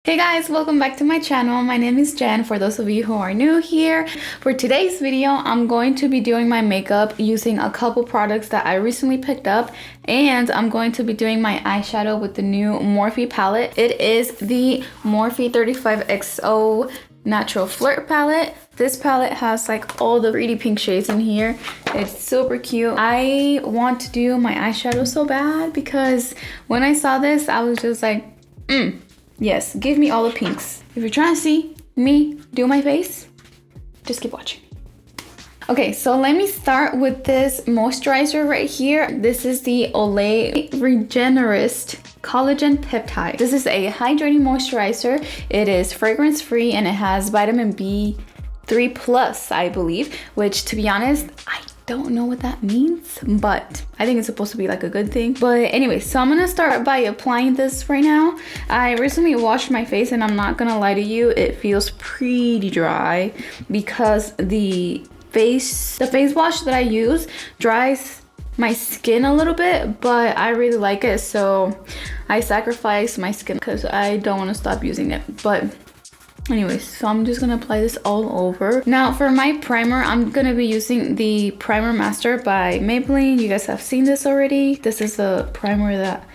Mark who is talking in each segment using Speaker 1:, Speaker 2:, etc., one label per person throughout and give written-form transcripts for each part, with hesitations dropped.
Speaker 1: Hey guys, welcome back to my channel. My name is Jen. For those of you who are new here, for today's video, I'm going to be doing my makeup using a couple products that I recently picked up, and I'm going to be doing my eyeshadow with the new Morphe palette. It is the Morphe 35XO Natural Flirt palette. This palette has like all the pretty pink shades in here. It's super cute. I want to do my eyeshadow so bad because when I saw this, I was just like, yes, give me all the pinks. If you're trying to see me do my face, just keep watching. Okay, so let me start with this moisturizer right here. This is the Olay Regenerist Collagen Peptide. This is a hydrating moisturizer. It is fragrance free and it has vitamin B3 plus, I believe, which to be honest, I don't know what that means, but I think it's supposed to be like a good thing. But anyway, so I'm gonna start by applying this right now. I recently washed my face and I'm not gonna lie to you, it feels pretty dry because the face wash that I use dries my skin a little bit, but I really like it, so I sacrifice my skin because I don't want to stop using it. But anyways, so I'm just gonna apply this all over. Now for my primer, I'm gonna be using the Primer Master by Maybelline. You guys have seen this already. This is the primer that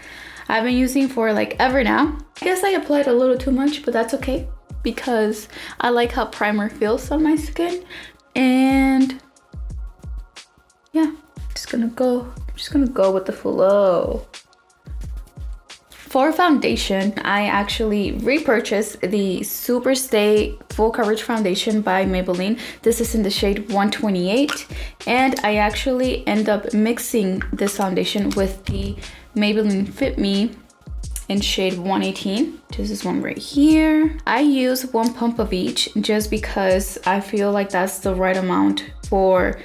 Speaker 1: I've been using for like ever now. I guess I applied a little too much, but that's okay because I like how primer feels on my skin. And yeah, I'm just gonna go with the flow. For foundation, I actually repurchased the Super Stay Full Coverage Foundation by Maybelline. This is in the shade 128, and I actually end up mixing this foundation with the Maybelline Fit Me in shade 118. This is one right here. I use 1 pump of each just because I feel like that's the right amount for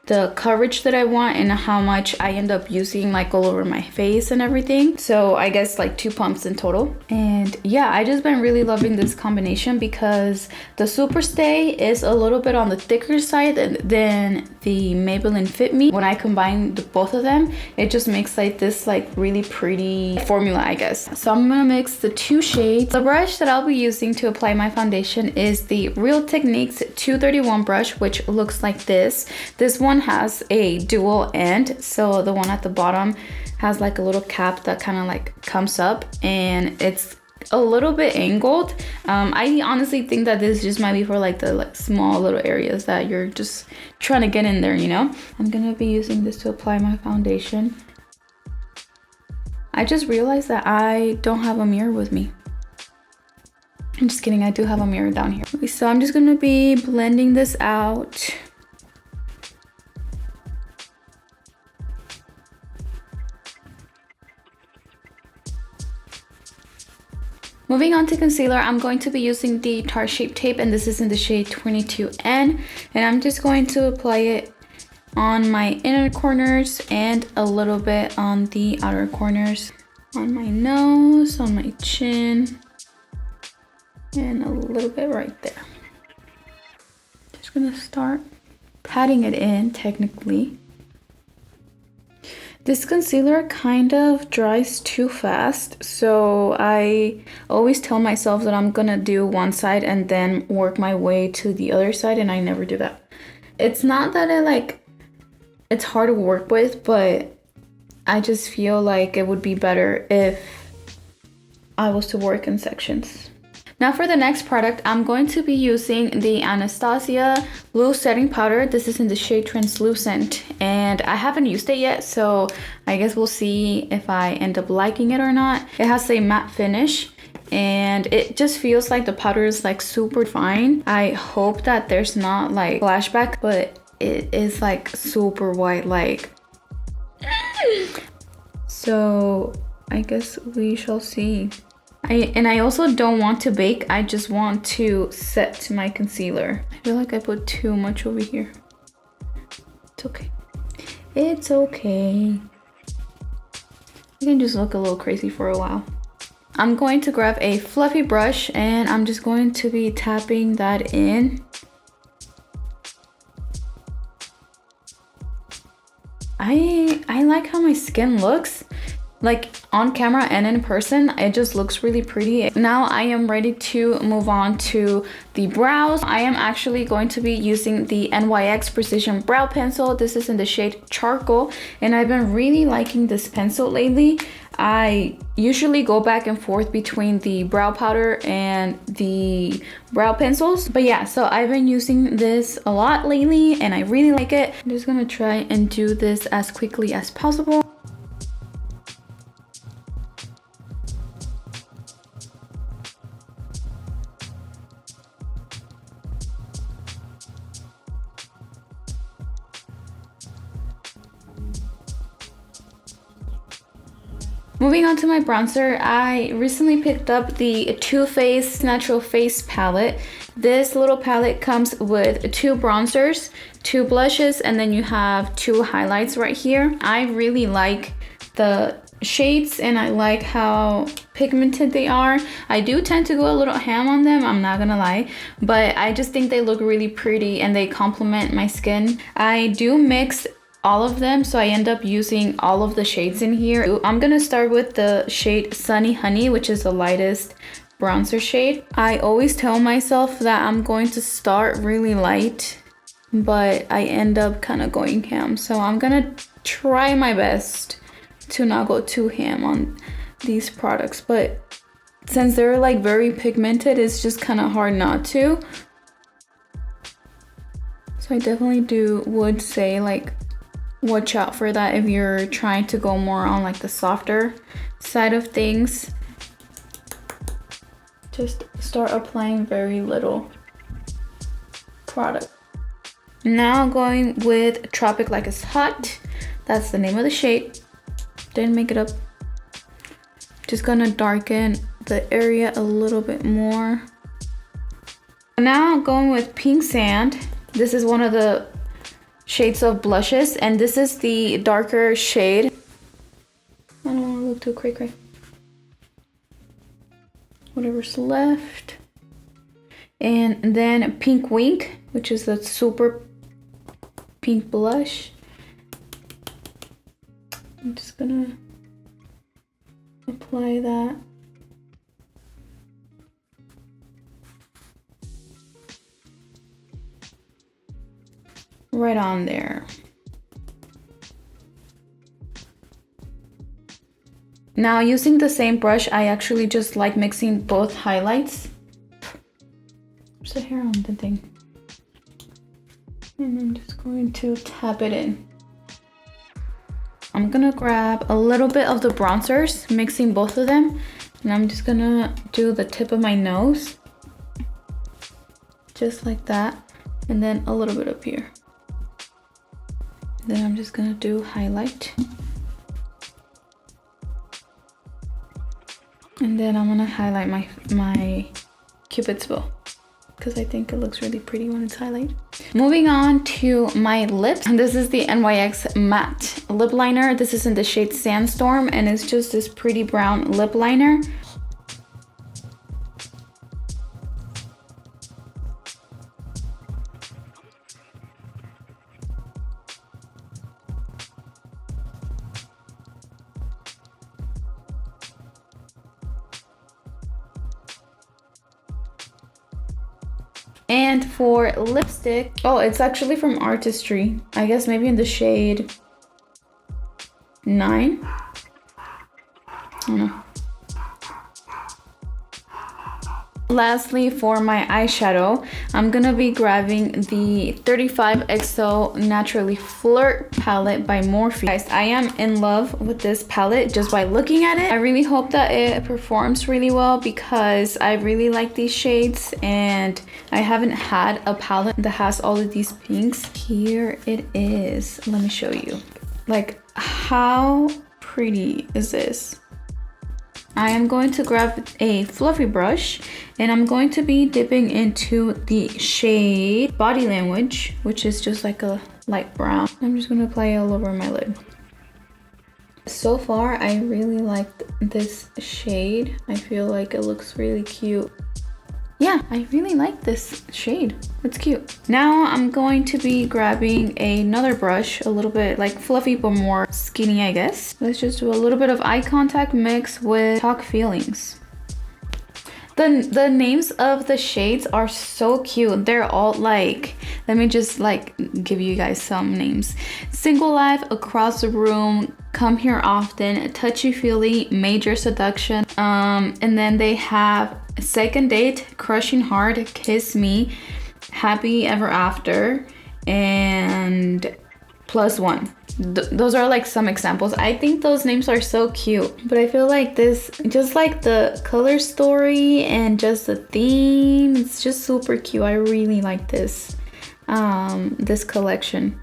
Speaker 1: the coverage that I want and how much I end up using like all over my face and everything. So I guess like 2 pumps in total. And yeah, I just been really loving this combination because the Super Stay is a little bit on the thicker side than the Maybelline Fit Me. When I combine both of them, it just makes like this like really pretty formula, I guess. So I'm gonna mix the 2 shades. The brush that I'll be using to apply my foundation is the Real Techniques 231 brush, which looks like this. This one has a dual end, so the one at the bottom has like a little cap that kind of like comes up and it's a little bit angled. I honestly think that this just might be for like the like small little areas that you're just trying to get in there, you know. I'm gonna be using this to apply my foundation. I just realized that I don't have a mirror with me. I'm just kidding, I do have a mirror down here. Okay, so I'm just gonna be blending this out. Moving on to concealer, I'm going to be using the Tarte Shape Tape, and this is in the shade 22N. And I'm just going to apply it on my inner corners and a little bit on the outer corners. On my nose, on my chin, and a little bit right there. Just gonna start patting it in, technically. This concealer kind of dries too fast, so I always tell myself that I'm gonna do one side and then work my way to the other side, and I never do that. It's not that it's hard to work with, but I just feel like it would be better if I was to work in sections. Now for the next product, I'm going to be using the Anastasia Loose Setting Powder. This is in the shade Translucent, and I haven't used it yet, so I guess we'll see if I end up liking it or not. It has a matte finish, and it just feels like the powder is like super fine. I hope that there's not like flashback, but it is like super white, like. So I guess we shall see. I also don't want to bake, I just want to set my concealer. I feel like I put too much over here. It's okay. It's okay. I can just look a little crazy for a while. I'm going to grab a fluffy brush and I'm just going to be tapping that in. I like how my skin looks. like on camera and in person, it just looks really pretty. Now I am ready to move on to the brows. I am actually going to be using the NYX Precision Brow Pencil. This is in the shade Charcoal, and I've been really liking this pencil lately. I usually go back and forth between the brow powder and the brow pencils, but yeah, so I've been using this a lot lately and I really like it. I'm just gonna try and do this as quickly as possible. Moving on to my bronzer, I recently picked up the Too Faced Natural Face palette. This little palette comes with 2 bronzers, 2 blushes, and then you have 2 highlights right here. I really like the shades and I like how pigmented they are. I do tend to go a little ham on them, I'm not gonna lie, but I just think they look really pretty and they complement my skin. I do mix all of them, so I end up using all of the shades in here. I'm gonna start with the shade Sunny Honey, which is the lightest bronzer shade. I always tell myself that I'm going to start really light, but I end up kind of going ham, so I'm gonna try my best to not go too ham on these products, but since they're like very pigmented, it's just kind of hard not to. So I definitely would say like watch out for that if you're trying to go more on like the softer side of things. Just start applying very little product. Now going with Tropic Like It's Hot. That's the name of the shade. Didn't make it up. Just gonna darken the area a little bit more. Now I'm going with Pink Sand. This is one of the shades of blushes, and this is the darker shade. I don't want to look too cray-cray. Whatever's left. And then Pink Wink, which is the super pink blush. I'm just gonna apply that. Right on there. Now using the same brush, I actually just like mixing both highlights. There's the hair on the thing. And I'm just going to tap it in. I'm gonna grab a little bit of the bronzers, mixing both of them. And I'm just gonna do the tip of my nose. Just like that. And then a little bit up here. Then I'm just gonna do highlight. And then I'm gonna highlight my Cupid's bow, because I think it looks really pretty when it's highlighted. Moving on to my lips. This is the NYX Matte Lip Liner. This is in the shade Sandstorm, and it's just this pretty brown lip liner. And for lipstick, oh, it's actually from Artistry. I guess maybe in the shade 9. I don't know. Lastly, for my eyeshadow, I'm gonna be grabbing the 35XO Naturally Flirt palette by Morphe. Guys, I am in love with this palette just by looking at it. I really hope that it performs really well because I really like these shades and I haven't had a palette that has all of these pinks. Here it is. Let me show you. Like, how pretty is this? I am going to grab a fluffy brush and I'm going to be dipping into the shade Body Language, which is just like a light brown. I'm just going to apply it all over my lid. So far, I really liked this shade. I feel like it looks really cute yeah, I really like this shade. It's cute. Now I'm going to be grabbing another brush, a little bit like fluffy but more skinny, I guess. Let's just do a little bit of eye contact mix with Talk Feelings. The names of the shades are so cute. They're all like, let me just like give you guys some names. Single Life, Across the Room, Come Here Often, Touchy Feely, Major Seduction. And then they have Second Date, Crushing Heart, Kiss Me, Happy Ever After, and Plus One. Those are like some examples. I think those names are so cute, but I feel like this, just like the color story and just the theme, it's just super cute. I really like this this collection.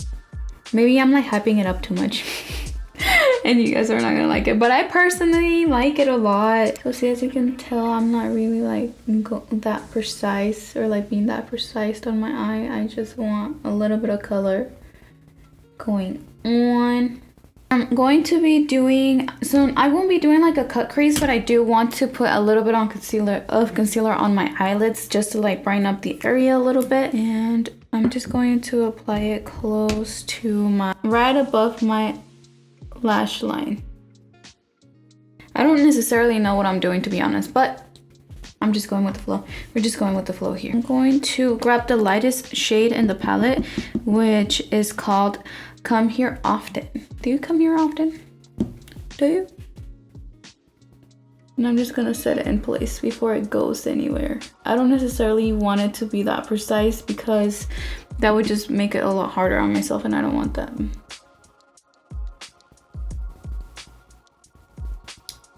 Speaker 1: Maybe I'm like hyping it up too much and you guys are not gonna like it, but I personally like it a lot. So see, as you can tell, I'm not really like that precise or like being that precise on my eye. I just want a little bit of color going on. I'm going to be doing, so I won't be doing like a cut crease, but I do want to put a little bit on concealer on my eyelids just to like brighten up the area a little bit. And I'm just going to apply it close to my, right above my lash line. I don't necessarily know what I'm doing, to be honest, but I'm just going with the flow. We're just going with the flow here. I'm going to grab the lightest shade in the palette, which is called Come Here Often. Do you come here often? Do you? And I'm just gonna set it in place before it goes anywhere. I don't necessarily want it to be that precise because that would just make it a lot harder on myself, and I don't want that.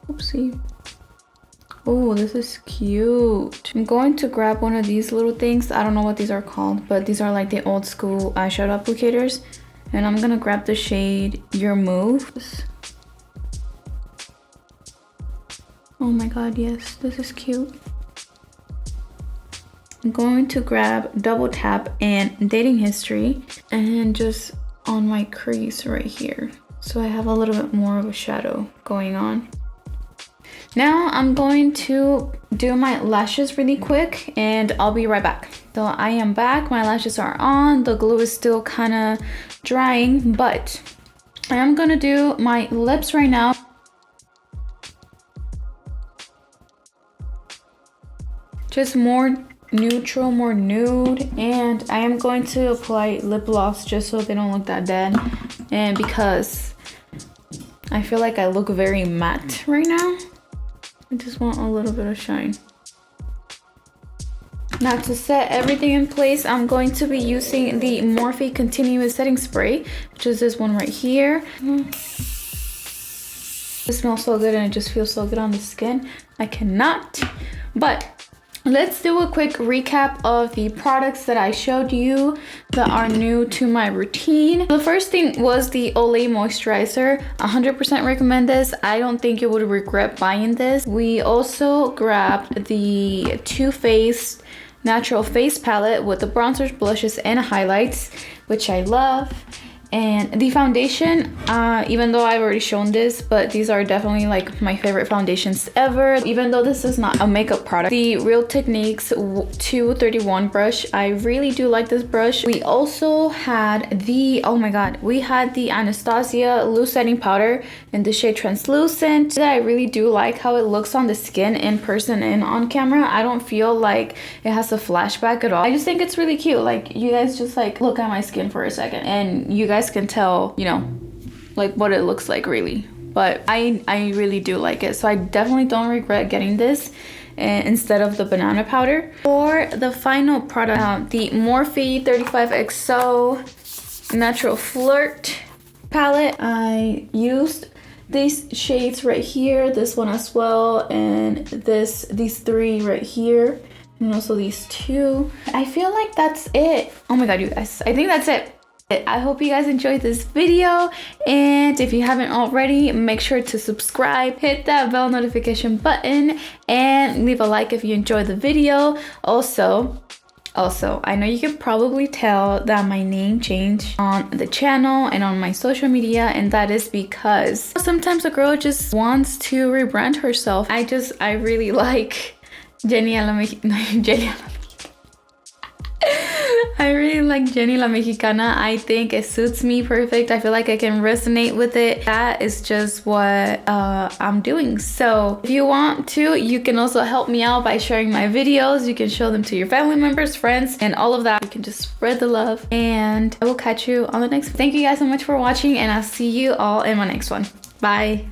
Speaker 1: Oopsie. Oh, this is cute. I'm going to grab one of these little things. I don't know what these are called, but these are like the old school eyeshadow applicators. And I'm gonna grab the shade Your Moves. Oh my god, yes, this is cute. I'm going to grab Double Tap and Dating History and just on my crease right here. So I have a little bit more of a shadow going on. Now I'm going to do my lashes really quick and I'll be right back. So I am back, my lashes are on, the glue is still kind of drying, but I am gonna do my lips right now. Just more neutral, more nude, and I am going to apply lip gloss just so they don't look that dead, and because I feel like I look very matte right now. I just want a little bit of shine. Now to set everything in place, I'm going to be using the Morphe Continuous Setting Spray, which is this one right here. It smells so good and it just feels so good on the skin. I cannot. But let's do a quick recap of the products that I showed you that are new to my routine. The first thing was the Olay moisturizer. 100% recommend this. I don't think you would regret buying this. We also grabbed the Too Faced Natural Face Palette with the bronzers, blushes, and highlights, which I love. And the foundation, even though I've already shown this, but these are definitely like my favorite foundations ever. Even though this is not a makeup product, the Real Techniques 231 brush, I really do like this brush. We also had the, oh my god, we had the Anastasia loose setting powder in the shade Translucent. That I really do like how it looks on the skin in person and on camera. I don't feel like it has a flashback at all. I just think it's really cute. Like, you guys just like look at my skin for a second and you guys can tell, you know, like what it looks like really. But I really do like it, so I definitely don't regret getting this instead of the banana powder. For the final product, the Morphe 35XO Natural Flirt palette, I used these shades right here, this one as well, and these three right here, and also these two. I feel like that's it. Oh my god, you guys, I think that's it. I hope you guys enjoyed this video, and if you haven't already, make sure to subscribe, hit that bell notification button, and leave a like if you enjoyed the video. Also, I know you can probably tell that my name changed on the channel and on my social media, and that is because sometimes a girl just wants to rebrand herself. I really like Jenny a la Mexicana. Jenny a la I really like Jenny La Mexicana. I think it suits me perfect. I feel like I can resonate with it. That is just what I'm doing. So if you want to, you can also help me out by sharing my videos. You can show them to your family members, friends, and all of that. You can just spread the love. And I will catch you on the next one. Thank you guys so much for watching, and I'll see you all in my next one. Bye.